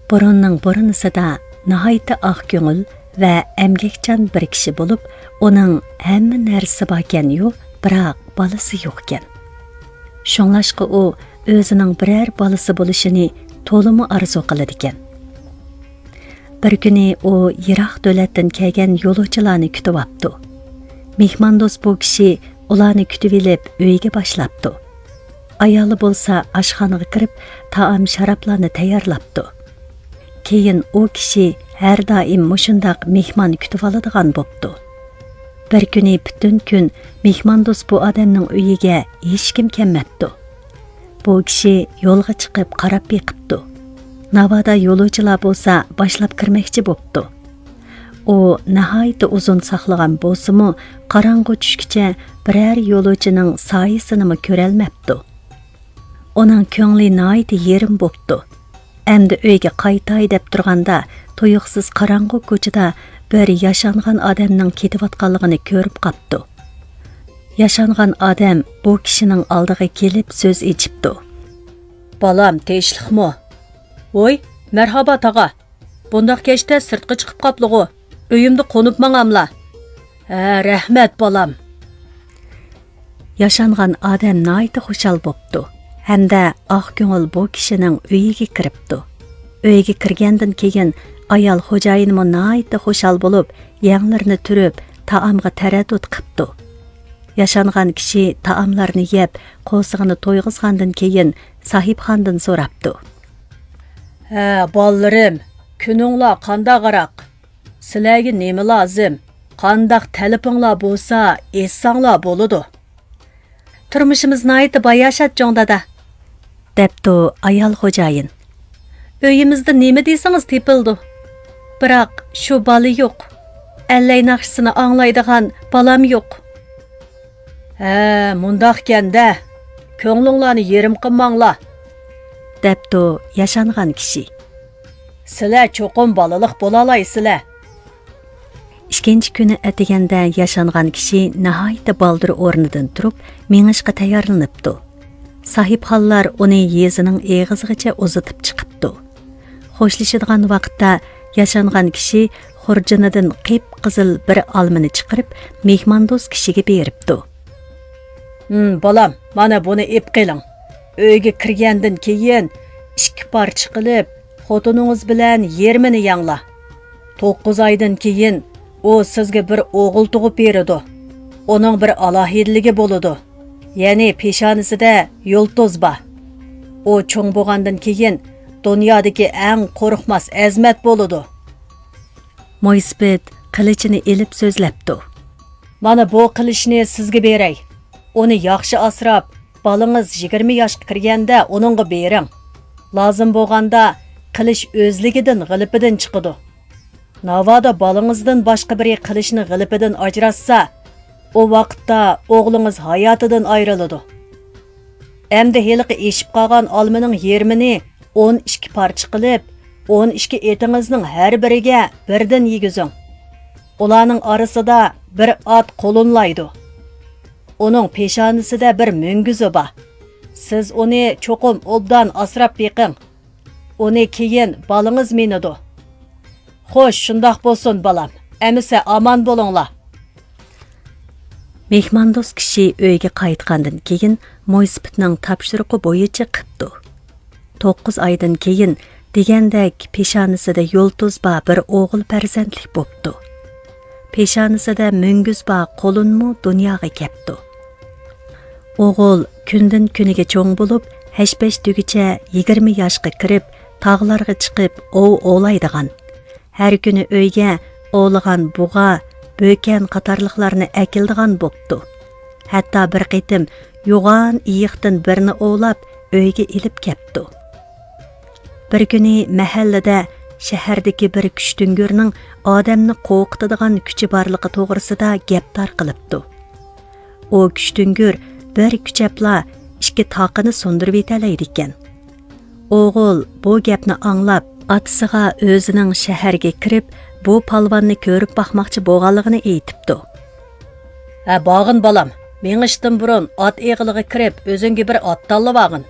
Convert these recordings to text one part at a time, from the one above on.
burunning burunusida nihoyatda oq ko'ngil va emgakchan bir kishi bo'lib, uning hamma narsasi bor ekan-yu, biroq balasi yo'q ekan. Shunlashqa u o'zining biror balasi bo'lishini to'limi arzu qiladi ekan. Bir kuni u yiroq davlatdan kelgan yo'lovchilarni kutib olibdi. Mehmondo'st bu kishi ularni kutib olib uyiga boshlabdi. Ayoli bo'lsa oshxonaga kirib, taom sharoblarni tayyorlabdi. Keyin u kishi har doim mushundaq mehmon kutib oladigan bo'pti. Bir kuni butun kun mehmondo'st bu odamning uyiga hech kim kelmabdi. Bu kishi yo'lga chiqib qarab beqibdi. Navoda yo'lovchilar bo'lsa boshlab kirmoqchi bo'pti. U nihoyatda uzun saqlagan bo'lsa-mu, qorong'u tushgacha biror yo'lovchining soyasini ko'rolmabdi. Uning ko'ngli nihoyatda yerim bo'pti. Endi uyga qaytay deb turganda, tuyuqsiz qorong'u ko'chada bir yashangan odamning ketayotganligini ko'rib qopti. Yashangan odam bu kishining oldiga kelib so'z echibdi. Balam, tinchlikmi? Voy, marhaba tag'a. Bundaq kechda sirtqa chiqib qoplig'i. Uyimda qo'nib mangamla. Ha, rahmat balam. Yashangan odam nihoyatda xushal bo'pti. Hamda oq ko'ngil bu kishining uyiga kiribdi. Uyga kirgandan keyin ayol xo'jayinimi nihoyatda xushal bo'lib, yanglarini turib, taomga taraddud qilibdi. Yashangan kishi taomlarni yeb, qo'sig'ini to'yg'izgandan keyin sahibxondan so'rabdi. Ha, bolarim, kuninglar qanday qaraq? Sizlarga nima lozim? Qandaq talabinglar bo'lsa, etsanglar bo'ladi. Turmushimiz nihoyatda bayashat jo'ngdada, debdi ayol xo'jayin. Uyimizda nima desangiz tepildi. Biroq shu bola yo'q. Allay naqshisini anglaydigan balam yo'q. Ha, mundaqkanda, ko'nglinglarni yerim qilmanglar, debdi yashangan kishi. Sizlar cho'qim bolaliq bo'la olaysizlar. Ikkinchi kuni atiganda yashangan kishi nihoyatda baldir o'rnidan turib, mengishga tayyorlanibdi. Sahibxonlar uni yezining eg'izigacha uzatib chiqibdi. Xo'shlashadigan vaqtda yashangan kishi xurjinidan qip-qizil bir olmani chiqarib, mehmondo'st kishiga beribdi. Balam, mana buni ep qiling. Uyga kirgandan keyin 2 parcha qilib, xotiningiz bilan yermini yangla. 9 oydan keyin u sizga bir o'g'il tug'ib beradi. Uning bir alohidligi bo'ladi. Ya'ni peshonasida yulduz bor. U cho'ng bo'lgandan keyin dunyodagi eng qo'rqmas azmat bo'ladi. Mo'ysbet qilichini elib so'zlabdi. Mana bu qilichni sizga beray. Uni yaxshi asrab, bolangiz 20 yoshga kirganda uningga bering. Lozim bo'lganda qilish o'zligidan g'ilipidan chiqadi. Navoda bolangizdan boshqa biri qilishni g'ilipidan ajratsa, o vaqtda o'g'lingiz hayotidan ayriladi. Endi heliqi eshib qolgan olmaning yermini 12 parcha qilib, 12 etingizning har biriga birdan yegizing. Ularning orasida bir ot qo'lunlaydi. Uning peshonasida bir mungizi bor. Siz uni cho'qim obdan asrab beqing. Uni keyin bolangiz minadi. Xo'sh, shundoq bo'lsin balam. Amisa aman bo'linglar. Mehmondo'st kishi uyga qaytgandan keyin Mo'ysbetning topshiriqi bo'yicha qipti. 9 oydan keyin degandek peshonasida yulduz bor bir o'g'il farzandlik bo'pti. Peshonasida mungiz bor qo'linmi dunyoga kelibdi. O'g'il kundan kuniga cho'ng bo'lib, hashpash tugicha 20 yoshga kirib, tog'larga chiqib o'g'laydigan. Har kuni uyga o'g'ligan bug'a, böken qatarlıqlarını əkildiğən bo'pti. Hatta bir qitim yo'g'on iyiqdan birini o'lab uyga ilib kepti. Bir kuni mahallada shahardagi bir kuchtingurning odamni qo'rqitadigan kuchi borligi to'g'risida gap tarqalibdi. O kuchtingur bir kuchapla ikki taqini so'ndirib yetalaydi ekan. O'g'il bu gapni anglab, atisiga o'zining shaharga kirib, bu palvonni ko'rib baxmoqchi bo'lganligini aytibdi. Ha, bo'g'in bolam, mengishdan burun ot eg'iliga kirib, o'zingga bir ot tanlab olgin.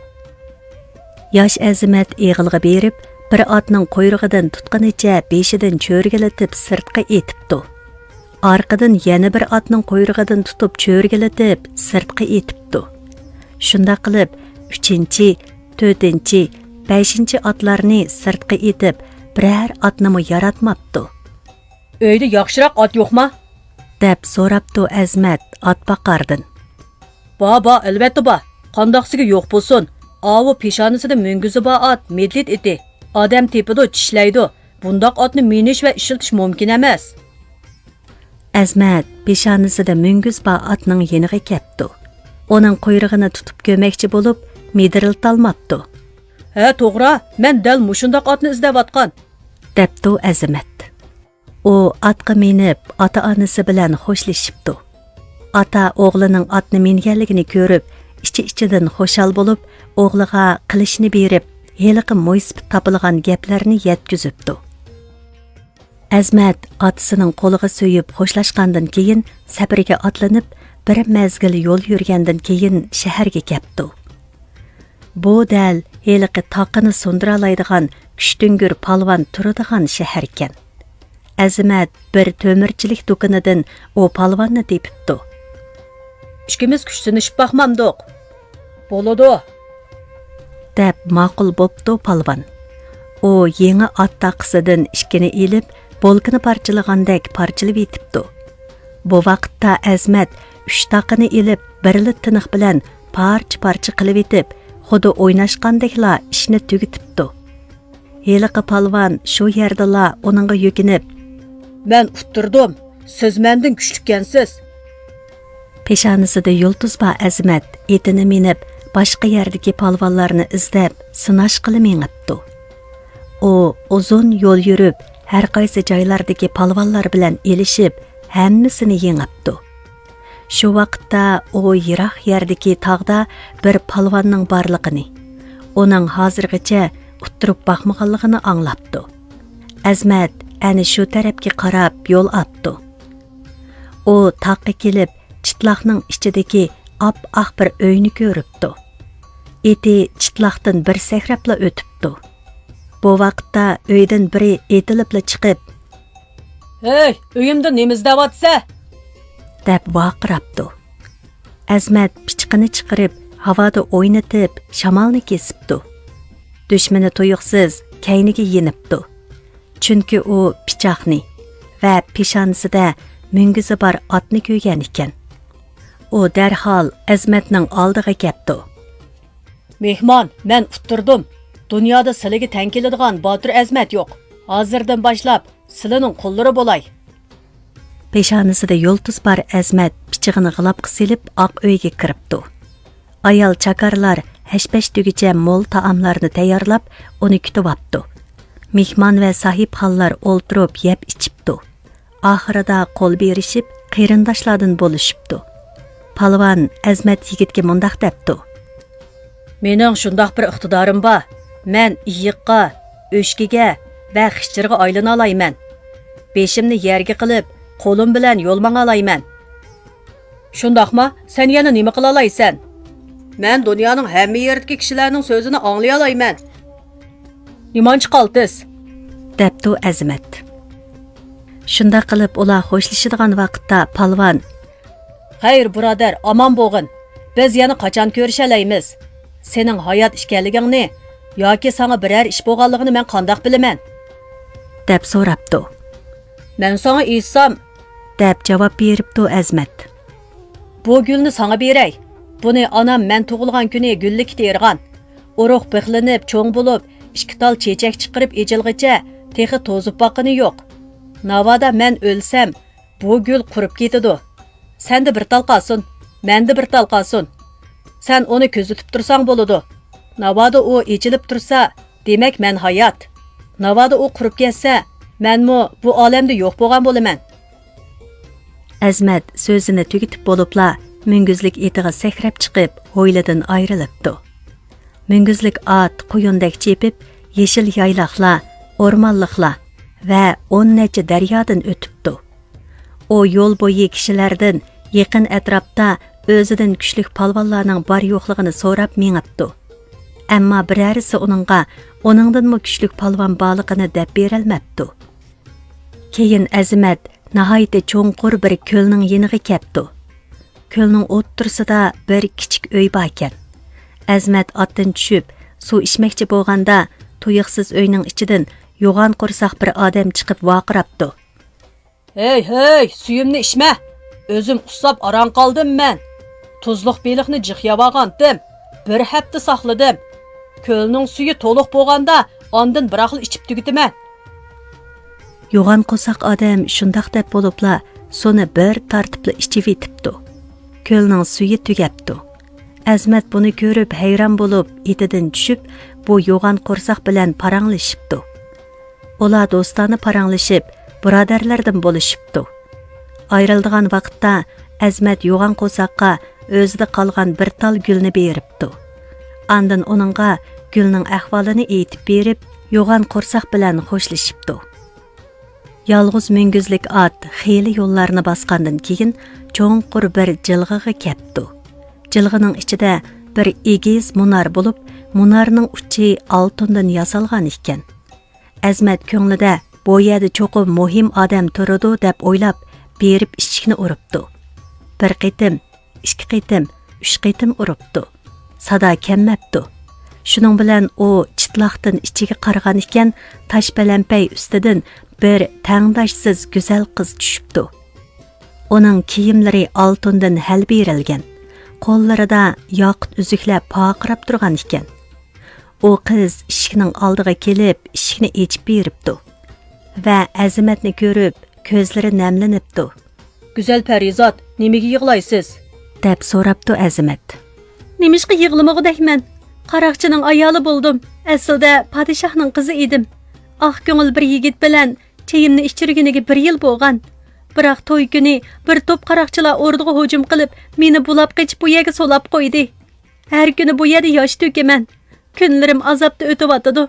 Yosh Azimat eg'ilga berib, bir atning quyrug'idan tutqanicha beshidan cho'rgilatib sirtqa etibdi. Arqadan yana bir atning quyrug'idan tutib cho'rgilatib sirtqa etibdi. Shunda qilib 3-chi, 4-chi, 5-chi atlarni sirtqa etib, biror atnimi yaratmabdi. Uyda yaxshiroq ot yo'qmi? deb so'rabdi Azmat atbaqardan. Baba, albatta bor. Qandoqsiga yo'q bo'lsin. Avu peshonasida mung'izi bor ot medlit eti. Odam tepidi, tishlaydi. Bundoq otni minish va ishiltish mumkin emas. Azmat peshonasida mung'iz bor otning yeniga kepdi. Uning quyrug'ini tutib ko'makchi bo'lib, mediriltolmabdi. Ha, to'g'ri. Men dal mushundoq otni izlayotgan. debdi Azmat. U atqa minib, ota-onasi bilan xo'shlashibdi. Ota o'g'lining otni minganligini ko'rib, ichi-ichidan xo'shal bo'lib, o'g'liga qilishni berib, heliqi mo'ysib topilgan gaplarni yetkizibdi. Azmat otasining qo'liga so'yib xo'shlashgandan keyin sabriga otlanib, bir mezgil yo'l yurgandan keyin shaharga ketdi. Bu dal heliqi taqini sundira oladigan kuchtungur palvon turadigan shahar ekan. Azmat bir to'mirchilik do'konidan u palvonni tepibdi. Ikkimiz kuchsinishib baxmamdiq. Bo'ladi. deb ma'qul bo'pti palvon. U yangi ot taqisidan ikkini ilib, bolkini parchalagandek parchalab yetibdi. Bu vaqtda Azmat 3 taqini ilib, birli tiniq bilan parcha-parcha qilib yetib, xuddi o'ynashgandekla ishni tugitibdi. Heliqi palvon shu yerdala uningga yukinib, Men uttirdim. Siz mendan kuchlikansiz. peshonasida yulduz bor Azmat etini minib, boshqa yerdagi palvonlarni izlab, sinash qilib mengibdi. U uzun yo'l yurib, har qaysi joylardagi palvonlar bilan elishib, hammasini yengibdi. Shu vaqtda u yiroq yerdagi tog'da bir palvonning borligini, uning hozirgacha uttirib baxmaganligini anglabdi. Azmat ana shu tarafga qarab yo'l olibdi. U taqqa kelib, chitloqning ichidagi ap-aq bir uyni ko'ribdi. Eti chitloqdan bir sakrabla o'tibdi. Bu vaqtda uydan biri etilibla chiqib, "Hey, uyimda nima izlayapsa?" deb vaqirabdi. Azmat pichqini chiqarib, havoda o'ynatib, shamolni kesibdi. Dushmani tuyuqsiz kayniga yenibdi. Chunki u pichoqni va peshonasida mung'izi bor otni ko'rgan ekan. U darhol Azmatning oldiga keldi. "Mehmon, men uttirdim. Dunyoda sizlarga teng keladigan Botir Azmat yo'q. Hozirdan boshlab sizlarning qullari bo'lay." Peshonasida yulduz bor Azmat pichig'ini g'ilabqa silib oq uyga kiribdi. Ayol chakarlar hashpash tugicha mo'l taomlarni tayyorlab, uni kutibdi. Mehmon va sahib xonlar o'ltirib yeb ichibdi. Oxirida qo'l berishib, qarindoshlardan bo'lishibdi. Palvon Azmat yigitga mundaq debdi: "Mening shundoq bir iqtidorim bor. Men iyiqqa, o'shkiga va xishchirga aylana olayman. Beshimni yerga qilib, qo'lim bilan yo'l manga olayman." "Shundoqmi? Sen yana nima qila olaysan?" "Men dunyoning hamma yeridagi kishilarning so'zini anglay olayman." "Nimanchi qaltis?" debdi Azmat. Shunda qilib ular xo'shlashadigan vaqtda palvon: "Xayr, birodar, omon bo'lg'in. Biz yana qachon ko'rishalaymiz? Sening hayot ishkanligingni yoki sana biror ish bo'lganligini men qandoq bilaman?" deb so'rabdi. "Men sana aytsam," deb javob beribdi Azmat. "Bu gulni sana beray. Buni onam men tug'ilgan kuni gullik tergan. Urug' bixlinib, cho'ng bo'lib, 2 tal chechak chiqarib ejilgacha texi to'zib boqqani yo'q. Navoda men o'lsam, bu gul qurib ketadi. Senda bir tal qolsin, menda bir tal qolsin. Sen uni ko'zitib tursang bo'ladi. Navoda u echilib tursa, demak men hayot. Navoda u qurib ketsa, menmi bu olamda yo'q bo'lgan bo'laman." Azmat so'zini tugitib bo'libla, mung'izlik etiga sakrab chiqib, ho'yladan ayrilibdi. Mung'izlik ot quyundek chepib, yeshil yayloqlar, o'rmonliqlar va 10 necha daryodan o'tibdi. U yo'l bo'yi kishilardan yaqin atrofda o'zidan kuchli palvonlarning bor yo'qligini so'rab mengibdi. Әмма birərisi onunğa oningdanmı kuchlik palvon borligini deb beralmabdi. Keyin Azimat nihoyatda cho'nqur bir ko'lning yeniga keldi. Ko'lning o'ttirsida bir kichik uy bor ekan. Azimat otdan tushib, suv ichmoqchi bo'lganda, tuyuqsiz uyning ichidan yo'g'on qo'rsoq bir odam chiqib vaqirabdi. Hey, suyimni ichma. O'zim usab aran qoldim men. Tuzluq beliqni jixyab olgandim. Bir hafta saqladim. Ko'lning suyi to'liq bo'lganda, ondan biroqli ichib tugitiman. Yo'g'on qo'rsoq odam shundoq deb bo'libla, suni bir tartibli ichib etibdi. Ko'lning suyi tugabdi. Azimat buni ko'rib hayron bo'lib, etidan tushib, bu yo'g'on qo'rsoq bilan paranglashibdi. Ular do'stona paranglashib, birodarlardan bo'lishibdi. Ayrildigan vaqtda Azimat yo'g'on qo'rsoqqa o'zida qolgan bir tal gulni beribdi. Andan onunğa gulning ahvolini aytib berib, yo'g'on qo'rsoq bilan xo'shlashibdi. Yalğız mingizlik at xeyli yo'llarni bosgandan keyin cho'nqur bir jilg'iga kelibdi. Jilg'ining ichida bir egiz munar bo'lib, munarning uchi oltindan yasalgan ekan. Azimat ko'nglida bu yerda cho'qim muhim odam turadi deb o'ylab, berib ishikni uribdi. Bir qitim, ikki qitim, uch qitim uribdi. Sada kemmabdi. Shuning bilan u chitlaqdan ichiga qargan ekan, tosh balanpay ustidan bir tangdoshsiz go'zal qiz tushibdi. Uning kiyimlari oltindan hal berilgan. Qo'llarida yoqut uzuklar poqirab turgan ekan. U qiz ishikning oldiga kelib, ishikni ochib beribdi. Va Azimatni ko'rib, ko'zlari namlanibdi. Go'zal Parizod, nimaga yig'laysiz? deb so'rabdi Azimat. Nimishqa yig'lamog'idakman. Qaroqchining ayoli bo'ldim. Aslida podshohning qizi edim. Ah ko'ngil bir yigit bilan chayimni ichirganiga 1 yil bo'lgan. Biroq to'y kuni bir to'p qaroqchilar o'rdiga hujum qilib, meni bulab qochib bu yerga solab qo'ydi. Har kuni bu yerda yosh to'kaman. Kunlarim azobda o'tyapti.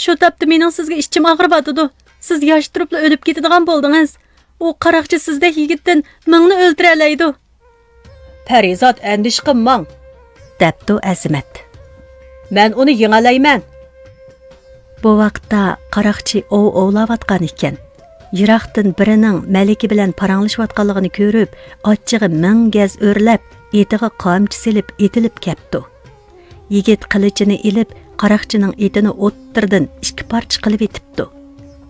Shu topda mening sizga ichim og'riyapti. Siz yosh turibla o'lib ketadigan bo'ldingiz. U qaroqchi sizdek yigitdan mingni o'ldira oladi. Parizod andish qilmang, debdi Azimat. Men uni yengalayman. Bu vaqtda qaroqchi ovlayotgan ekan. Yiroqdan birining malika bilan paranglashayotganligini ko'rib, ochchig'i ming gaz o'rlab, etiga qamchi silib etilib ketdi. Yigit qilichini ilib, qaroqchining etini o'ttirdan 2 parcha qilib etibdi.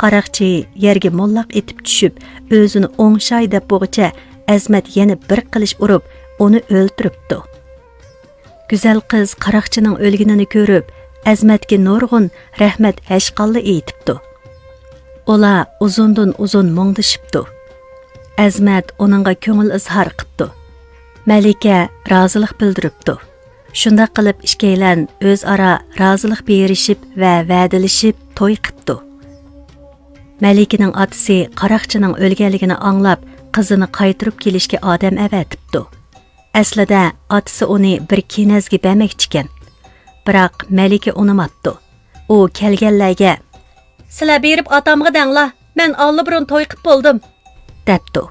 Qaroqchi yerga mollaq etib tushib, o'zini o'ngshay deb bo'g'icha Azimat yana bir qilich urib, uni o'ltiribdi. Go'zal qiz qaroqchining o'lganini ko'rib, Azimatga nurg'un rahmat hashqalli aytibdi. Ular uzundan uzun mungdishibdi. Azimat uningga ko'ngil izhor qildi. Malika rozilik bildiribdi. Shunda qilib ishkaylan o'zaro rozilik berishib va va'dalashib to'y qildi. Malikaning otasi qaroqchining o'lganligini anglab, qizini qaytirib kelishga odam avatibdi. Aslida otasi uni bir kenazga bermoqchi ekan. Biroq Malika unamabdi. U kelganlarga "Sizlar berib otamga danglar, men allabirun to'y qilib bo'ldim", debdi.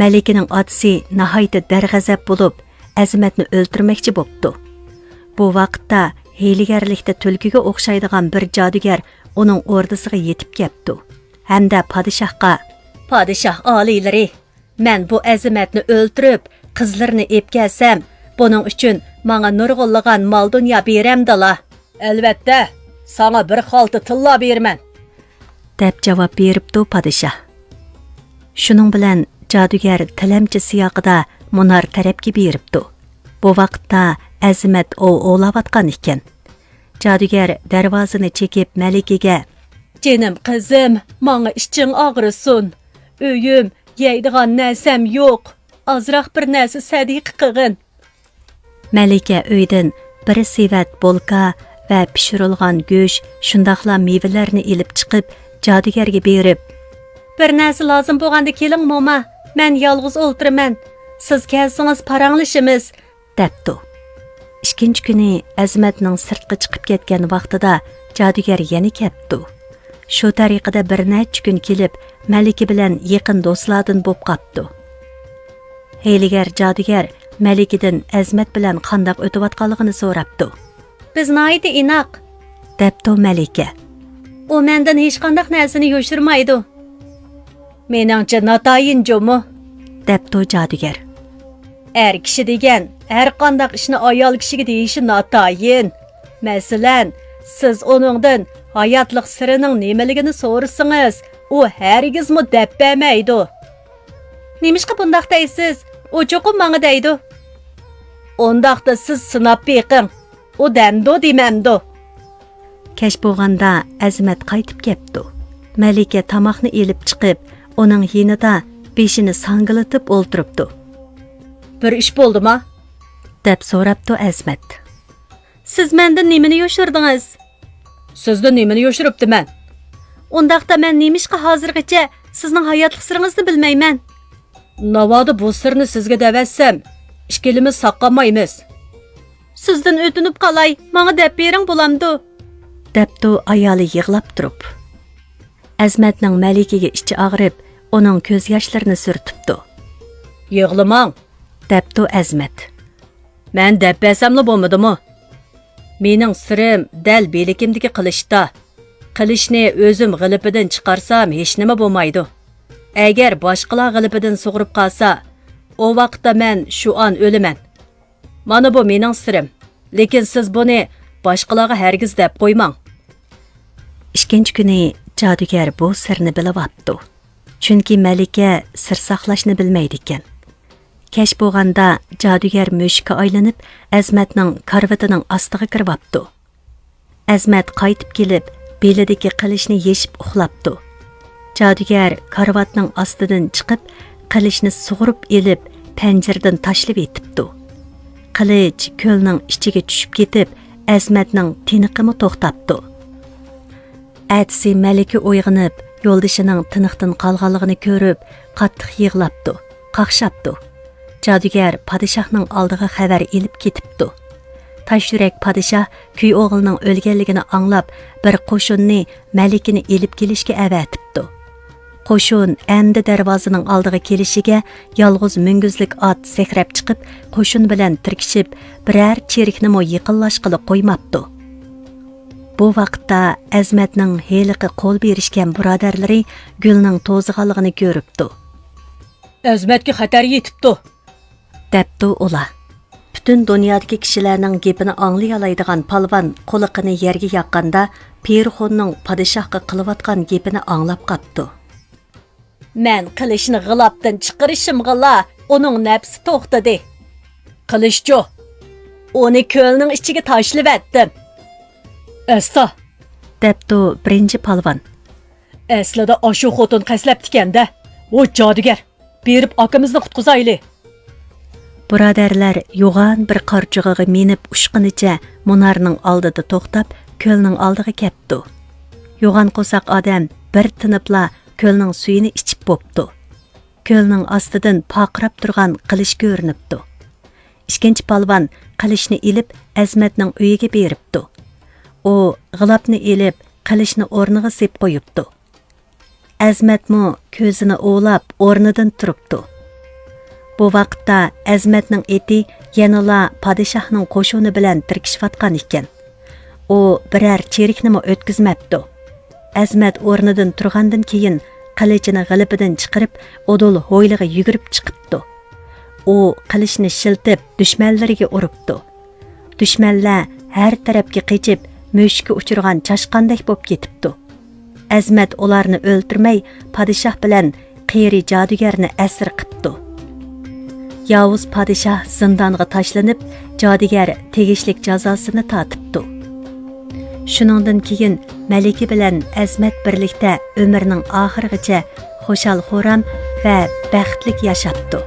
Malikaning otasi nihoyatda darg'azab bo'lib, Azimatni o'ltirmoqchi bo'pti. Bu vaqtda hiylagarlikda tulkiga o'xshaydigan bir jodugar uning o'rdisiga yetib kelibdi. Hamda podshohga: "Podshoh oliylari, men bu Azimatni o'ltirib, qizlarni ep kelsam, buning uchun menga nurg'unlagan mol dunyo beramdala. Albatta, sana bir xalta tilla berman", deb javob beribdi podshoh. Shuning bilan jodugar tilamchi siyoqida munar tarafga beribdi. Bu vaqtda Azimat o'g'layotgan ekan. Jodugar darvozani chekib Malikaga: "Jinim qizim, menga iching og'risin. Uyim, yeydigan narsam yo'q. Azroq bir narsa sadiqa qilgin." Malika uydan bir sevat bolka va pishirilgan go'sht, shundaqla mevalarni elib chiqib, jodugarga berib: "Bir narsa lozim bo'lganda keling mo'ma, men yolg'iz o'ltiraman. Siz kelsangiz paranglashimiz", debdi. Ikkinchi kuni Azimatning sirtqa chiqib ketgan vaqtida jodugar yana kelibdi. Shu tariqada bir necha kun kelib, Malika bilan yaqin do'stlardan bo'lib qopdi. Hiylagar jodugar Malikadan Azimat bilan qandoq o'tayotganligini so'rabdi. Biz naydi inoq, debdi Malika. u mendan hech qanday narsani yoshirmaydi. Meningcha natayin jo'mu. debdi jodugar. Er kishi degan har qanday ishni ayol kishiga deyishi natayin. Masalan, siz uningdan hayotlik sirining nimaligini so'rasangiz, u hargizmi deb bermaydi. Nimishqa bundaq deysiz? U cho'qim menga deydi. Ondaqda siz sinab beqing. U demdi demamdi. Kech bo'lganda Azmat qaytib kelibdi. Malika tamoqni elib chiqib, uning yonida beshini sangilatib o'ltiribdi. Bir ish bo'ldimi? deb so'rabdi Azmat. Siz mendan nimani yoshirdingiz? Sizdan nimani yoshiribdiman? Undaqda men nimishqa hozirgacha sizning hayotlik siringizni bilmayman. Navoda bu sirni sizga davatsam, ishkilimiz saqlamaymiz. Sizdan o'tinib qalay, menga deb bering bo'lamdi. debdi ayoli yig'lab turib. Azmatning Malikaga ichi og'rib, uning ko'z yoshlarini surtibdi. Yig'lamang, debdi Azmat. men deb bersamli bo'lmadimi? Mening sirim dal belikimdagi qilishda. Qilishni o'zim g'ilipidan chiqarsam hech nima bo'lmaydi. Agar boshqalar g'ilipidan sug'urib qolsa, o vaqtda men shu an o'laman. Mana bu mening sirim. Lekin siz buni boshqalarga hargiz deb qo'ymang. Ikkinchi kuni jodugar bu sirni bilib olibdi. Chunki Malika sir saqlashni bilmaydi ekan. Kech bo'lganda jodugar mushukka aylanib, Azmatning karvatining ostiga kirib olibdi. Azmat qaytib kelib, belidagi qilishni yeshib uxlabdi. Jodugar karvatning ostidan chiqib, qilishni sug'urib elib, panjaradan tashlab etibdi. Qilich ko'lning ichiga tushib ketib, Azmatning tiniqimi to'xtabdi. Atsi Malika uyg'onib, yo'ldishining tiniqdan qolganligini ko'rib, qattiq yig'labdi, qaqshabdi. Jodugar padishahning oldiga xabar elib ketibdi. Tashyurak padishah kuy o'g'lining o'lganligini anglab, bir qo'shinni Malikani elib kelishga avatibdi. Qo'shin endi darvozaning oldiga kelishiga yolg'iz munguzlik ot sakrab chiqib, qo'shin bilan tirkishib, biror cherikni mo yiqinlashqili qo'ymabdi. Bu vaqtda Azmatning heliqi qo'l berishgan birodarlari Gulning to'zg'anligini ko'ribdi. Azmatga xatar yetibdi, debdi ular. Bütün dunyodagi kishilarning gapini anglay oladigan palvon qo'liqini yerga yoqqanda Perixonning padishahga qilayotgan gapini anglab qapti. Men qilishni g'ilobdan chiqarishimg'ila uning nafsi to'xtadi. Qilishchi, uni ko'lning ichiga tashlab etdim. Asta, debdi birinchi palvon. Aslida oshu xotin qaslab tikanda, o jodugar, berib akamizni qutqizayli. Birodarlar yo'g'on bir qarchig'iga minib ushqinicha munarning oldida to'xtab, ko'lning oldiga kelibdi. Yo'g'on qo'saq odam bir tinibla ko'lning suyini ichib bo'pti. Ko'lning ostidan paqirab turgan qilish ko'rinibdi. Ikkinchi palvon qilishni ilib Azmatning uyiga beribdi. U g'ilobni ilib qilishni o'rniga sep qo'yibdi. Azmatmi ko'zini o'lab o'rnidan turibdi. Bu vaqtda Azmatning eti yanala padishahning qo'shuni bilan tirkishayotgan ekan. U biror cheriknimi o'tkazmabdi. Azmat o'rnidan turgandan keyin qilichini g'ilipidan chiqarib, odul hoyliga yugurib chiqibdi. U qilichni shiltib dushmanlariga uribdi. Dushmanlar har tarafga qechib, mushukka uchirgan chashqandek bo'lib ketibdi. Azmat ularni o'ltirmay, padishah bilan qiyri jodugarni asir qilibdi. Yavuz padishah zindonga tashlanib, jodugar tegishlik jazosini tatibdi. Shuningdan keyin Malika bilan Azmat birlikda umrning oxirigacha xushal-xuram va baxtli yashapdi.